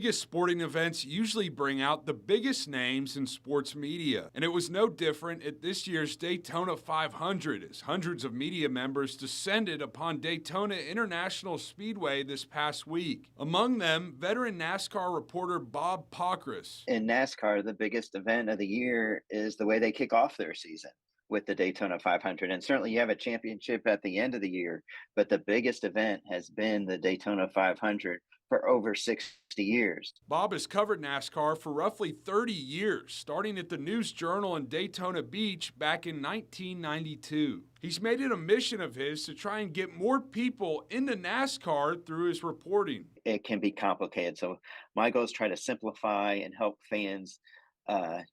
Biggest sporting events usually bring out the biggest names in sports media, and it was no different at this year's Daytona 500 as hundreds of media members descended upon Daytona International Speedway this past week. Among them, veteran NASCAR reporter Bob Pockrass. In NASCAR, the biggest event of the year is the way they kick off their season with the Daytona 500. And certainly you have a championship at the end of the year, but the biggest event has been the Daytona 500 for over 60 years. Bob has covered NASCAR for roughly 30 years, starting at the News Journal in Daytona Beach back in 1992. He's made it a mission of his to try and get more people into NASCAR through his reporting. It can be complicated. So my goal is try to simplify and help fans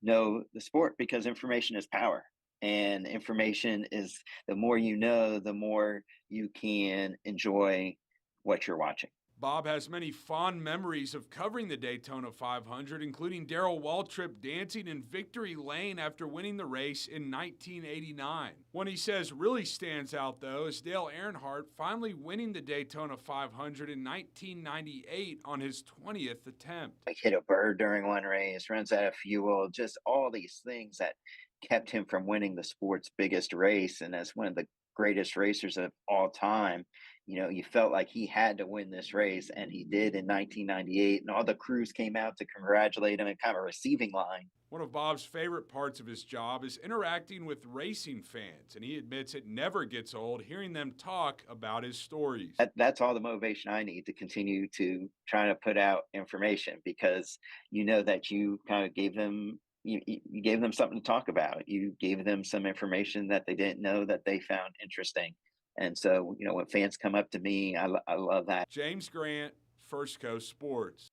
know the sport because information is power. And information is the more you know, the more you can enjoy what you're watching. Bob has many fond memories of covering the Daytona 500, including Darrell Waltrip dancing in victory lane after winning the race in 1989. One he says really stands out, though, is Dale Earnhardt finally winning the Daytona 500 in 1998 on his 20th attempt. Like hit a bird during one race, runs out of fuel, just all these things that kept him from winning the sport's biggest race. And as one of the greatest racers of all time, you felt like he had to win this race, and he did in 1998. And all the crews came out to congratulate him in kind of a receiving line. One of Bob's favorite parts of his job is interacting with racing fans, and he admits it never gets old hearing them talk about his stories. That's all the motivation I need to continue to try to put out information, because you know that you kind of gave them you gave them something to talk about. You gave them some information that they didn't know that they found interesting. And so, when fans come up to me, I love that. James Grant, First Coast Sports.